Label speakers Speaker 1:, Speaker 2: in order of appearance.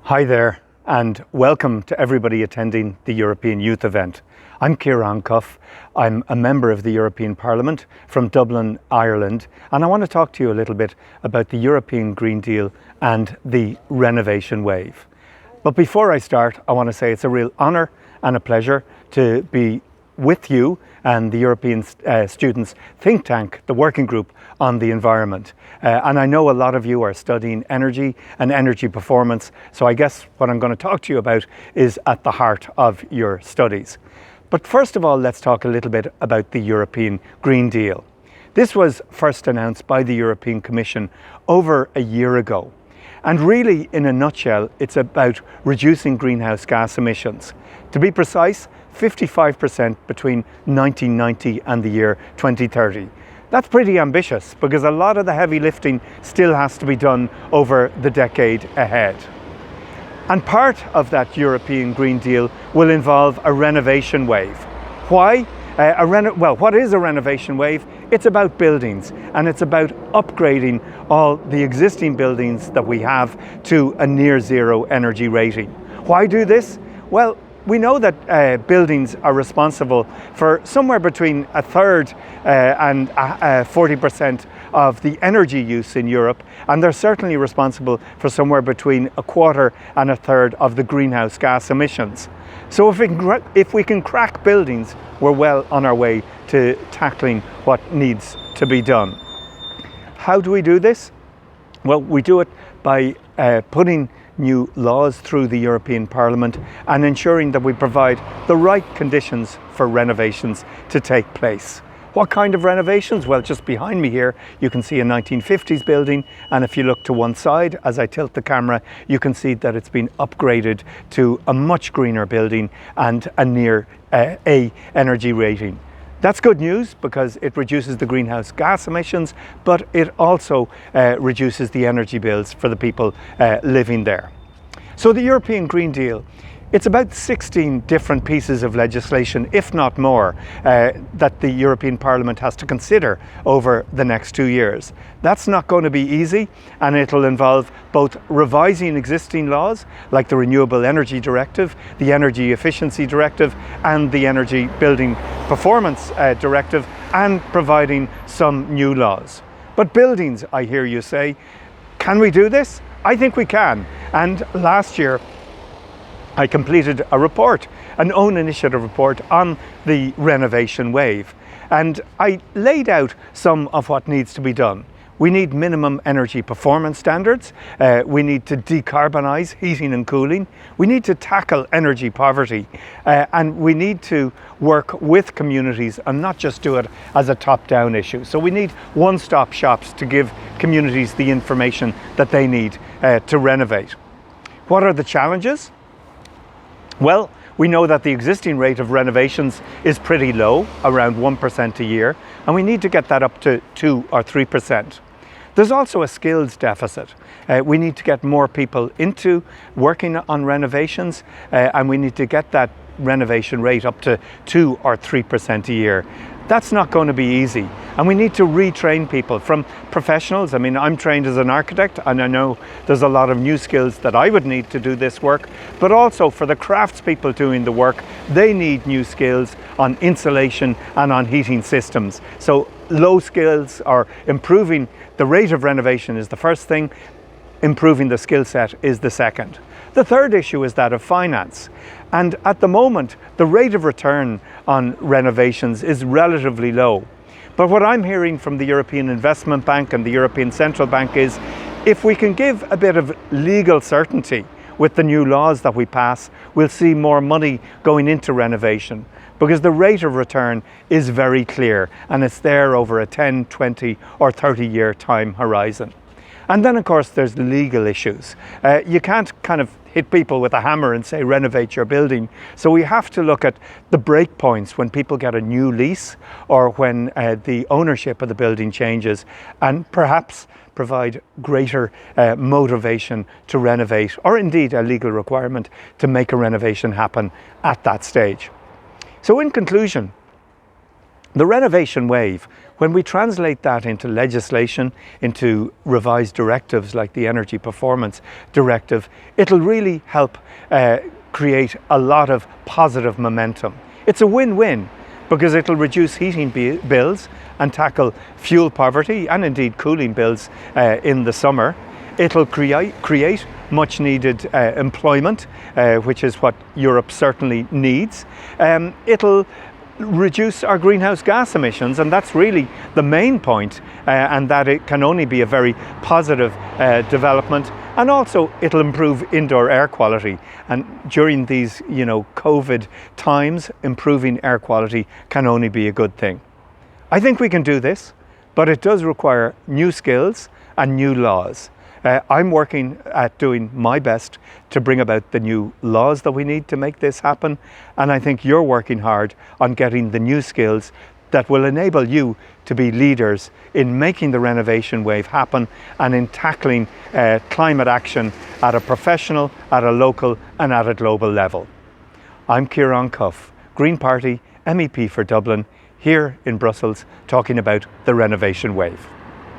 Speaker 1: Hi there, and welcome to everybody attending the European Youth event. I'm Ciarán Cuffe. I'm a member of the European Parliament from Dublin, Ireland, and I want to talk to you a little bit about the European Green Deal and the renovation wave. But before I start, I want to say it's a real honour and a pleasure to be with you and the European Students' think tank, the working group on the environment. And I know a lot of you are studying energy and energy performance, so I guess what I'm going to talk to you about is at the heart of your studies. But first of all, let's talk a little bit about the European Green Deal. This was first announced by the European Commission over a year ago. And really, in a nutshell, it's about reducing greenhouse gas emissions. To be precise, 55% between 1990 and the year 2030. That's pretty ambitious because a lot of the heavy lifting still has to be done over the decade ahead. And part of that European Green Deal will involve a renovation wave. Why? What is a renovation wave? It's about buildings, and it's about upgrading all the existing buildings that we have to a near zero energy rating. Why do this? Well, we know that buildings are responsible for somewhere between a third and 40% of the energy use in Europe, and they're certainly responsible for somewhere between a quarter and a third of the greenhouse gas emissions. So if we can crack buildings, we're well on our way to tackling what needs to be done. How do we do this? Well, we do it by putting new laws through the European Parliament and ensuring that we provide the right conditions for renovations to take place. What kind of renovations? Well, just behind me here, you can see a 1950s building, and if you look to one side, as I tilt the camera, you can see that it's been upgraded to a much greener building and a near A energy rating. That's good news because it reduces the greenhouse gas emissions, but it also reduces the energy bills for the people living there. So the European Green Deal, it's about 16 different pieces of legislation, if not more, that the European Parliament has to consider over the next 2 years. That's not going to be easy, and it'll involve both revising existing laws, like the Renewable Energy Directive, the Energy Efficiency Directive, and the Energy Building Performance Directive, and providing some new laws. But buildings, I hear you say, can we do this? I think we can. And last year, I completed a report, an own initiative report on the renovation wave. And I laid out some of what needs to be done. We need minimum energy performance standards. We need to decarbonise heating and cooling. We need to tackle energy poverty. And we need to work with communities and not just do it as a top-down issue. So we need one-stop shops to give communities the information that they need to renovate. What are the challenges? Well, we know that the existing rate of renovations is pretty low, around 1% a year, and we need to get that up to 2 or 3%. There's also a skills deficit. We need to get more people into working on renovations, and we need to get that renovation rate up to 2 or 3% a year. That's not going to be easy, and we need to retrain people from professionals. I mean, I'm trained as an architect, and I know there's a lot of new skills that I would need to do this work, but also for the craftspeople doing the work, they need new skills on insulation and on heating systems. So low skills or improving the rate of renovation is the first thing, improving the skill set is the second. The third issue is that of finance. And at the moment, the rate of return on renovations is relatively low. But what I'm hearing from the European Investment Bank and the European Central Bank is if we can give a bit of legal certainty with the new laws that we pass, we'll see more money going into renovation because the rate of return is very clear and it's there over a 10, 20 or 30-year time horizon. And then, of course, there's legal issues. You can't kind of hit people with a hammer and say renovate your building. So we have to look at the break points when people get a new lease or when the ownership of the building changes, and perhaps provide greater motivation to renovate, or indeed a legal requirement to make a renovation happen at that stage. So in conclusion, The renovation wave, when we translate that into legislation, into revised directives like the Energy Performance Directive, it'll really help create a lot of positive momentum. It's a win-win because it'll reduce heating bills and tackle fuel poverty and indeed cooling bills in the summer. It'll create much needed employment, which is what Europe certainly needs. It'll reduce our greenhouse gas emissions, and that's really the main point, and that it can only be a very positive development. And also it'll improve indoor air quality, and during these COVID times, improving air quality can only be a good thing. I think we can do this, but it does require new skills and new laws. I'm working at doing my best to bring about the new laws that we need to make this happen, and I think you're working hard on getting the new skills that will enable you to be leaders in making the renovation wave happen and in tackling climate action at a professional, at a local and at a global level. I'm Ciarán Cuffe, Green Party MEP for Dublin, here in Brussels, talking about the renovation wave.